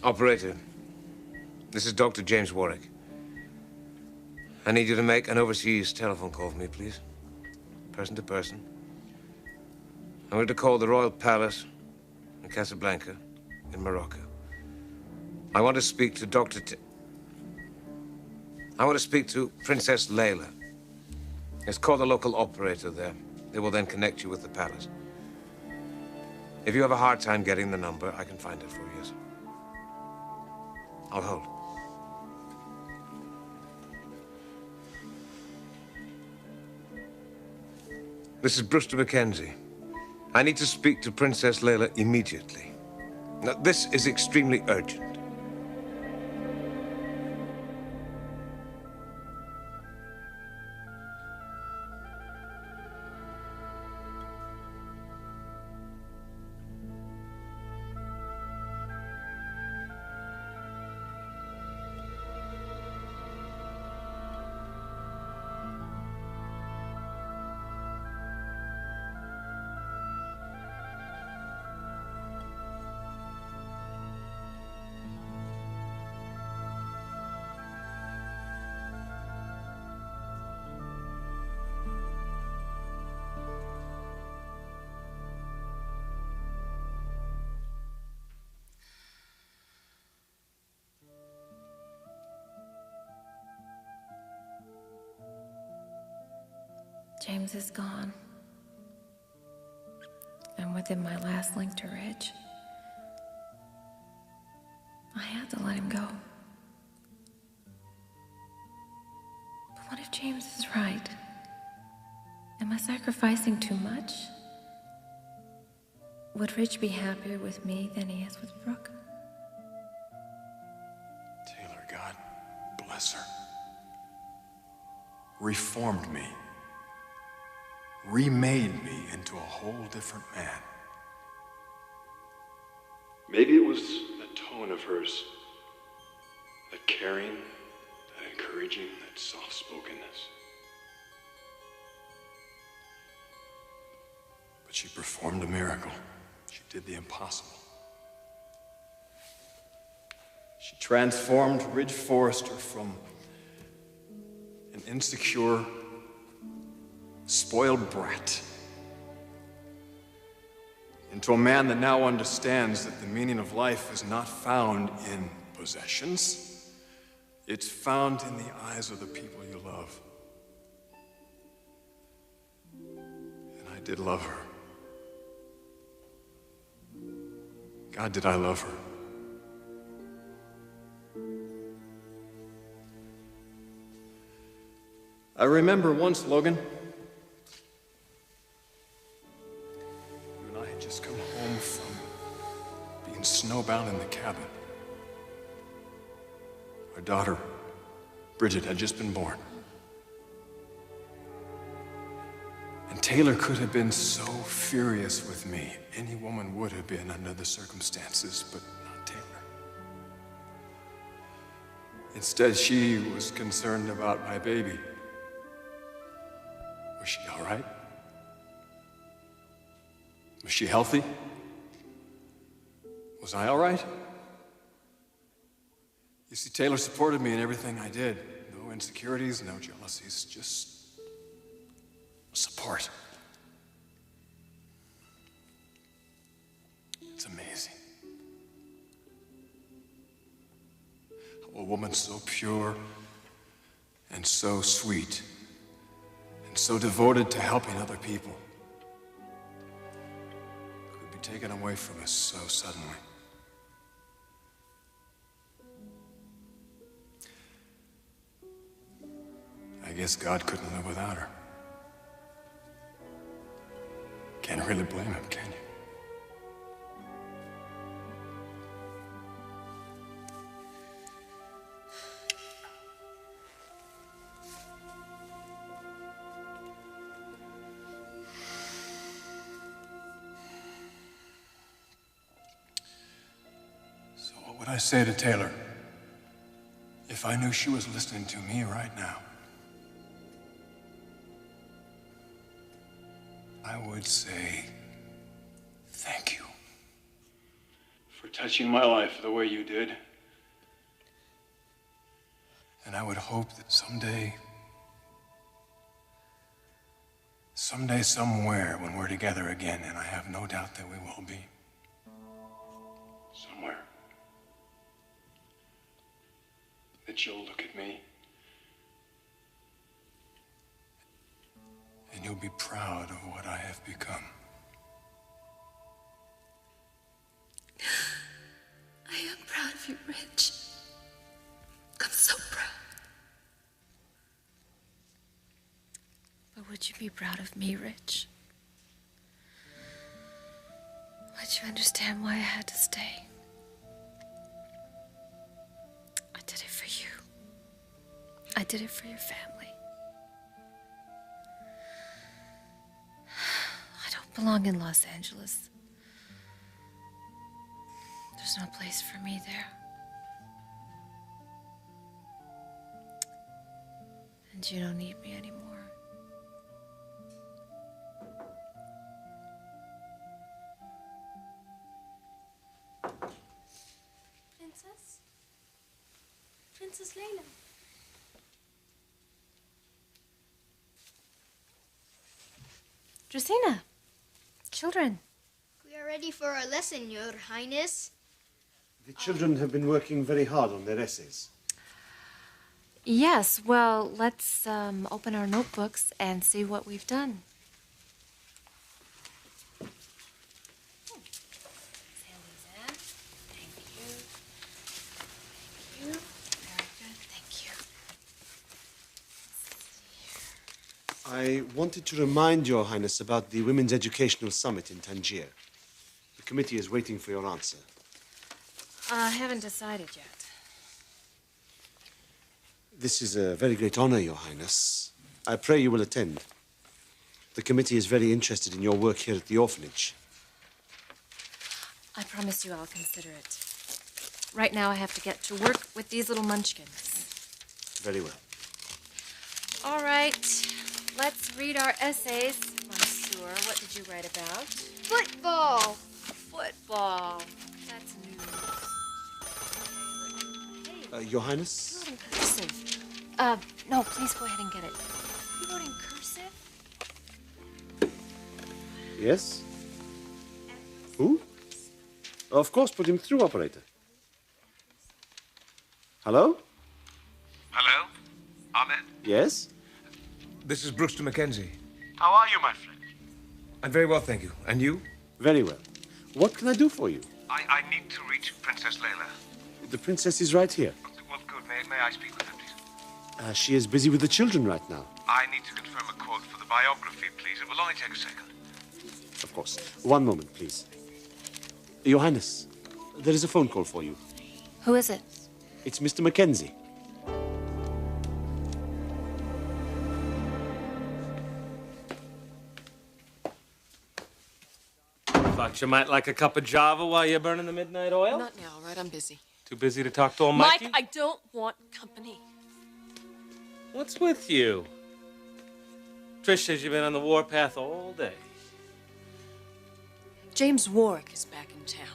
Operator, this is Dr. James Warwick. I need you to make an overseas telephone call for me, please. Person to person. I'm going to call the Royal Palace in Casablanca in Morocco. I want to speak to I want to speak to Princess Leila. Yes, call the local operator there. They will then connect you with the palace. If you have a hard time getting the number, I can find it for you, yes. I'll hold. This is Brewster Mackenzie. I need to speak to Princess Leila immediately. Now, this is extremely urgent. James is gone. And within my last link to Ridge, I had to let him go. But what if James is right? Am I sacrificing too much? Would Ridge be happier with me than he is with Brooke? Taylor, God bless her, reformed me. Remade me into a whole different man. Maybe it was that tone of hers, that caring, that encouraging, that soft-spokenness. But she performed a miracle. She did the impossible. She transformed Ridge Forrester from an insecure, spoiled brat into a man that now understands that the meaning of life is not found in possessions. It's found in the eyes of the people you love. And I did love her. God, did I love her? I remember once, Logan, just come home from being snowbound in the cabin. Our daughter, Bridget, had just been born. And Taylor could have been so furious with me. Any woman would have been under the circumstances, but not Taylor. Instead, she was concerned about my baby. Was she all right? Was she healthy? Was I all right? You see, Taylor supported me in everything I did. No insecurities, no jealousies, just support. It's amazing. How a woman so pure and so sweet and so devoted to helping other people taken away from us so suddenly. I guess God couldn't live without her. Can't really blame him, can you? What would I say to Taylor if I knew she was listening to me right now? I would say, thank you. For touching my life the way you did. And I would hope that someday, somewhere, when we're together again, and I have no doubt that we will be, somewhere, that you'll look at me and you'll be proud of what I have become. I am proud of you, Rich. I'm so proud. But would you be proud of me, Rich? Would you understand why I had to stay? I did it for you. I did it for your family. I don't belong in Los Angeles. There's no place for me there. And you don't need me anymore. Princess? Princess Leila. Drusina, children. We are ready for our lesson, Your Highness. The children have been working very hard on their essays. Yes, well, let's open our notebooks and see what we've done. Sandy's in. Thank you. Thank you. Very good. Thank you. I wanted to remind Your Highness about the Women's Educational Summit in Tangier. The committee is waiting for your answer. I haven't decided yet. This is a very great honor, Your Highness. I pray you will attend. The committee is very interested in your work here at the orphanage. I promise you I'll consider it. Right now I have to get to work with these little munchkins. Very well. All right, let's read our essays. Monsieur, what did you write about? Football. Football. That's news. Your Highness? You wrote in cursive. No, please go ahead and get it. You wrote in cursive? Yes? Who? Of course, put him through, operator. Hello? Hello? Ahmed? Yes? This is Brewster Mackenzie. How are you, my friend? I'm very well, thank you. And you? Very well. What can I do for you? I need to reach Princess Leila. The princess is right here. Well, good. May I speak with her, please? She is busy with the children right now. I need to confirm a quote for the biography, please. It will only take a second. Of course. One moment, please. Your Highness, there is a phone call for you. Who is it? It's Mr. Mackenzie. Thought you might like a cup of Java while you're burning the midnight oil? Not now, right? I'm busy. Too busy to talk to Almighty? Mike, I don't want company. What's with you? Trish says you've been on the warpath all day. James Warwick is back in town.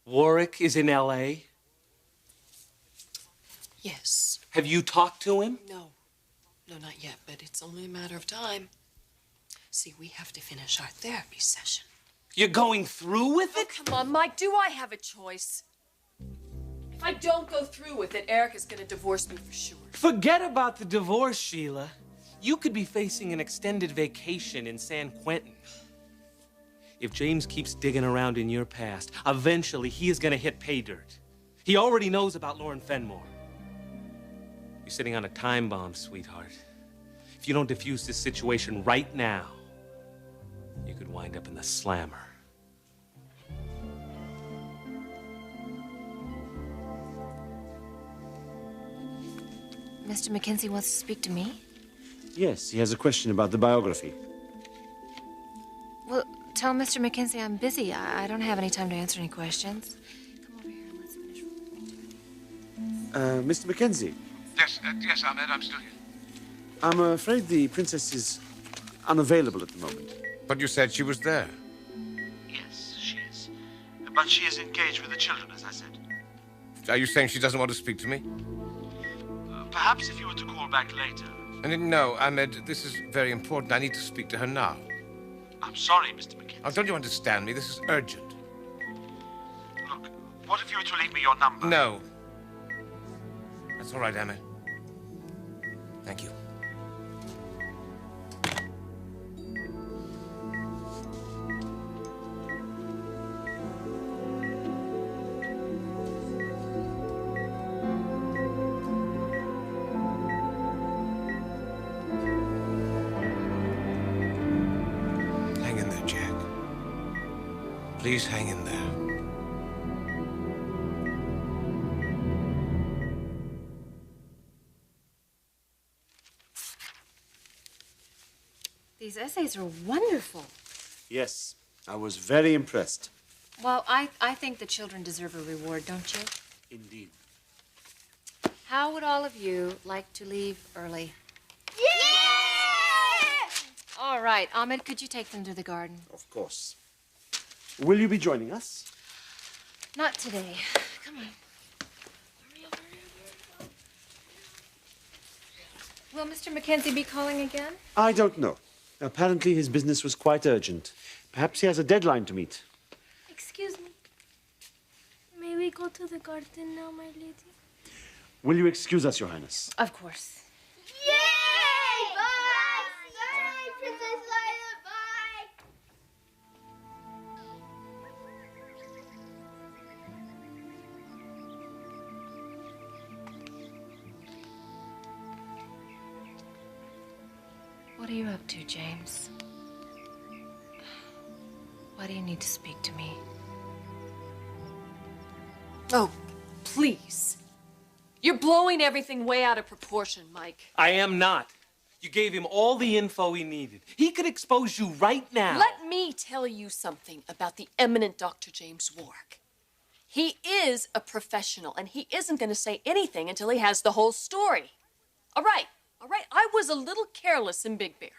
Warwick is in L.A.? Yes. Have you talked to him? No. No, not yet, but it's only a matter of time. See, we have to finish our therapy session. You're going through with it? Come on, Mike, do I have a choice? If I don't go through with it, Eric is going to divorce me for sure. Forget about the divorce, Sheila. You could be facing an extended vacation in San Quentin. If James keeps digging around in your past, eventually he is going to hit pay dirt. He already knows about Lauren Fenmore. You're sitting on a time bomb, sweetheart. If you don't defuse this situation right now, you could wind up in the slammer. Mr. Mackenzie wants to speak to me? Yes, he has a question about the biography. Well, tell Mr. Mackenzie I'm busy. I don't have any time to answer any questions. Come over here and let's finish. Mr. Mackenzie, Yes, Ahmed, I'm still here. I'm afraid the princess is unavailable at the moment. But you said she was there. Yes, she is. But she is engaged with the children, as I said. Are you saying she doesn't want to speak to me? Perhaps if you were to call back later. No, Ahmed, this is very important. I need to speak to her now. I'm sorry, Mr. Mackenzie. Oh, don't you understand me? This is urgent. Look, what if you were to leave me your number? No. That's all right, Ahmed. Thank you. Hang in there, Jack. Please hang in there. These essays are wonderful. Yes, I was very impressed. Well, I think the children deserve a reward, don't you? Indeed. How would all of you like to leave early? Yeah! All right, Ahmed, could you take them to the garden? Of course. Will you be joining us? Not today. Come on. Will Mr. Mackenzie be calling again? I don't know. Apparently his business was quite urgent. Perhaps he has a deadline to meet. Excuse me. May we go to the garden now, my lady? Will you excuse us, Your Highness? Of course. Yay! Bye! Bye, Princess Leila, bye! What are you up to, James? Why do you need to speak to me? Oh, please. You're blowing everything way out of proportion, Mike. I am not. You gave him all the info he needed. He could expose you right now. Let me tell you something about the eminent Dr. James Warwick. He is a professional, and he isn't going to say anything until he has the whole story. All right. I was a little careless in Big Bear.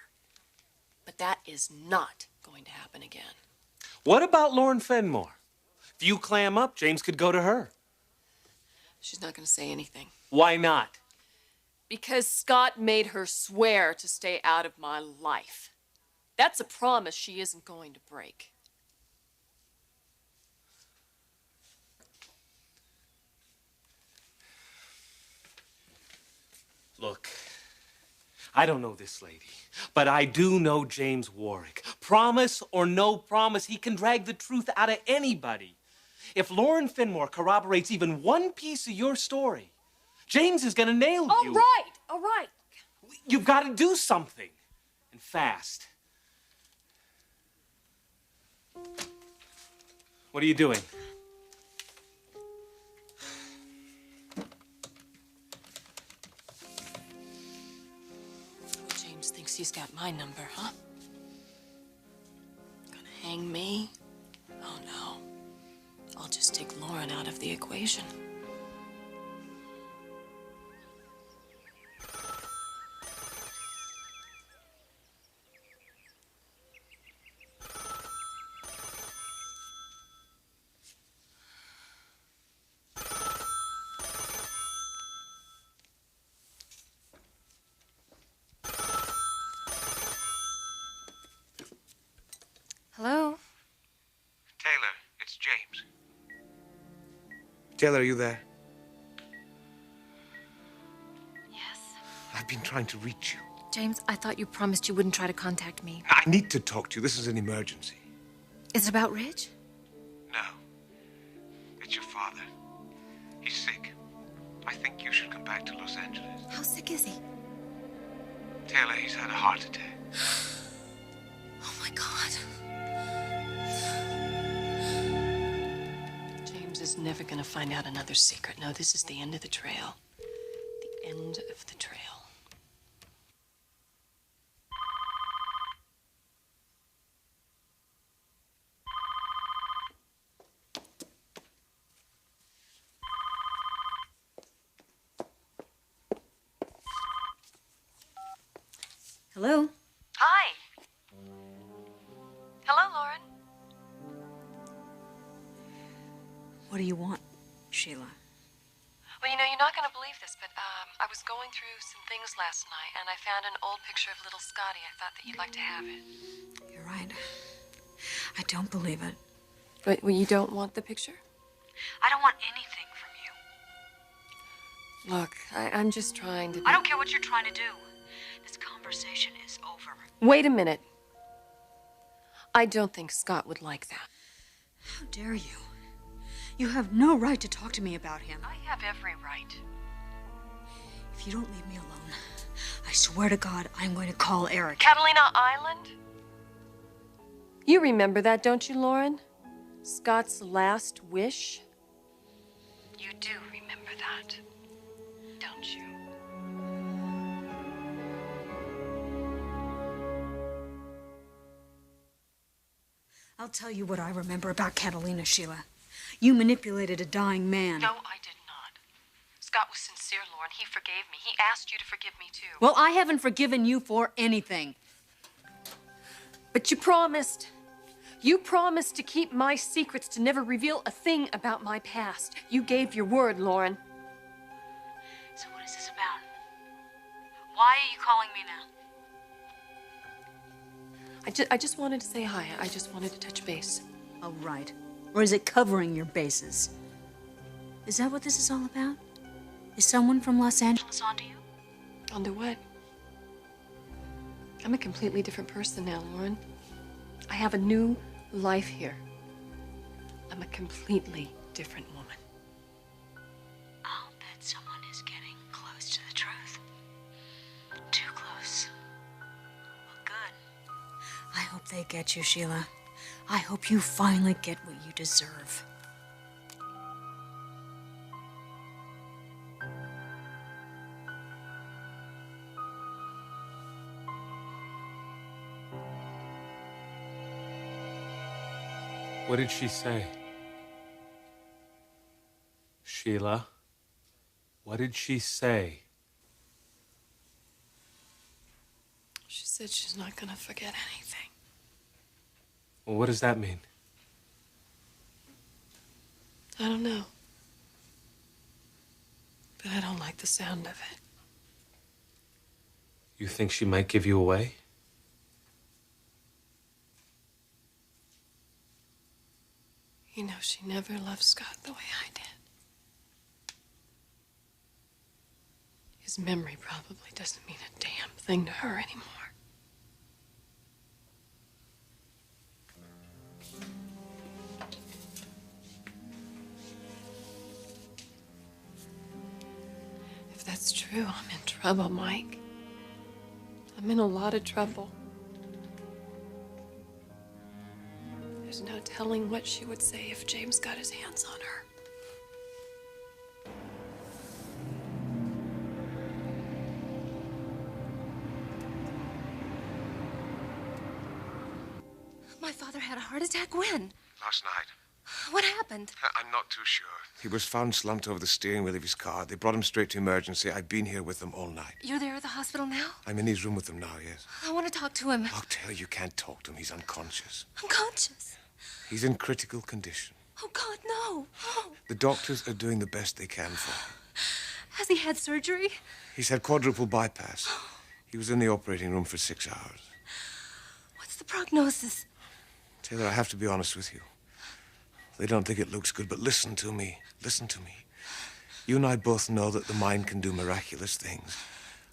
But that is not going to happen again. What about Lauren Fenmore? If you clam up, James could go to her. She's not going to say anything. Why not? Because Scott made her swear to stay out of my life. That's a promise she isn't going to break. Look, I don't know this lady, but I do know James Warwick. Promise or no promise, he can drag the truth out of anybody. If Lauren Fenmore corroborates even one piece of your story, James is gonna nail you. All right. You've got to do something, and fast. What are you doing? James thinks he's got my number, huh? Gonna hang me? Oh, no. I'll just take Lauren out of the equation. Hello? Taylor, it's James. Taylor, are you there? Yes. I've been trying to reach you. James, I thought you promised you wouldn't try to contact me. I need to talk to you. This is an emergency. Is it about Rich? No. It's your father. He's sick. I think you should come back to Los Angeles. How sick is he? Taylor, he's had a heart attack. Oh my God. James is never gonna find out another secret. No, this is the end of the trail. The end of the trail. Hello? Hi. Hello, Lauren. What do you want, Sheila? Well, you know, you're not going to believe this, but I was going through some things last night, and I found an old picture of little Scotty. I thought that you'd like to have it. You're right. I don't believe it. Wait, well, you don't want the picture? I don't want anything from you. Look, I'm just trying to... I don't care what you're trying to do. This conversation is over. Wait a minute. I don't think Scott would like that. How dare you? You have no right to talk to me about him. I have every right. If you don't leave me alone, I swear to God, I'm going to call Eric. Catalina Island? You remember that, don't you, Lauren? Scott's last wish? You do remember that, don't you? I'll tell you what I remember about Catalina, Sheila. You manipulated a dying man. No, I did not. Scott was sincere, Lauren. He forgave me. He asked you to forgive me, too. Well, I haven't forgiven you for anything. But you promised. You promised to keep my secrets, to never reveal a thing about my past. You gave your word, Lauren. So what is this about? Why are you calling me now? I just wanted to say hi. I just wanted to touch base. Oh, right. Or is it covering your bases? Is that what this is all about? Is someone from Los Angeles onto you? Onto what? I'm a completely different person now, Lauren. I have a new life here. I'm a completely different woman. I'll bet someone is getting close to the truth. Too close. Well, good. I hope they get you, Sheila. I hope you finally get what you deserve. What did she say? Sheila, what did she say? She said she's not gonna forget anything. Well, what does that mean? I don't know. But I don't like the sound of it. You think she might give you away? You know, she never loved Scott the way I did. His memory probably doesn't mean a damn thing to her anymore. If that's true, I'm in trouble, Mike. I'm in a lot of trouble. There's no telling what she would say if James got his hands on her. My father had a heart attack when? Last night. What happened? I'm not too sure. He was found slumped over the steering wheel of his car. They brought him straight to emergency. I've been here with them all night. You're there at the hospital now? I'm in his room with them now, yes. I want to talk to him. I'll tell you, can't talk to him. He's unconscious. Unconscious. He's in critical condition. Oh, God, no. Oh. The doctors are doing the best they can for him. Has he had surgery? He's had quadruple bypass. He was in the operating room for 6 hours. What's the prognosis? Taylor, I have to be honest with you. They don't think it looks good, but listen to me. Listen to me. You and I both know that the mind can do miraculous things.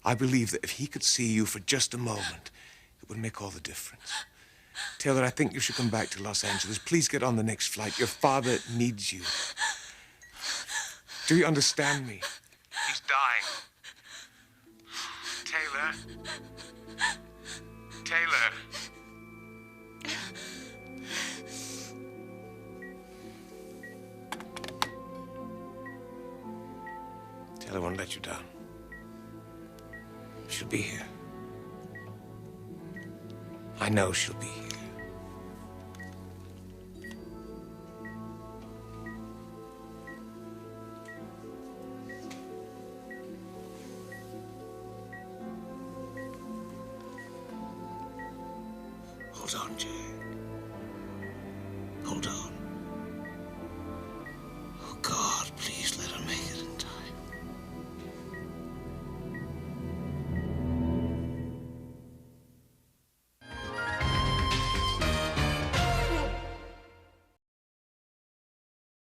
I believe that if he could see you for just a moment, it would make all the difference. Taylor, I think you should come back to Los Angeles. Please get on the next flight. Your father needs you. Do you understand me? He's dying. Taylor. Taylor. Taylor won't let you down. She'll be here. I know she'll be here. Hold on, Jay. Hold on. Oh, God.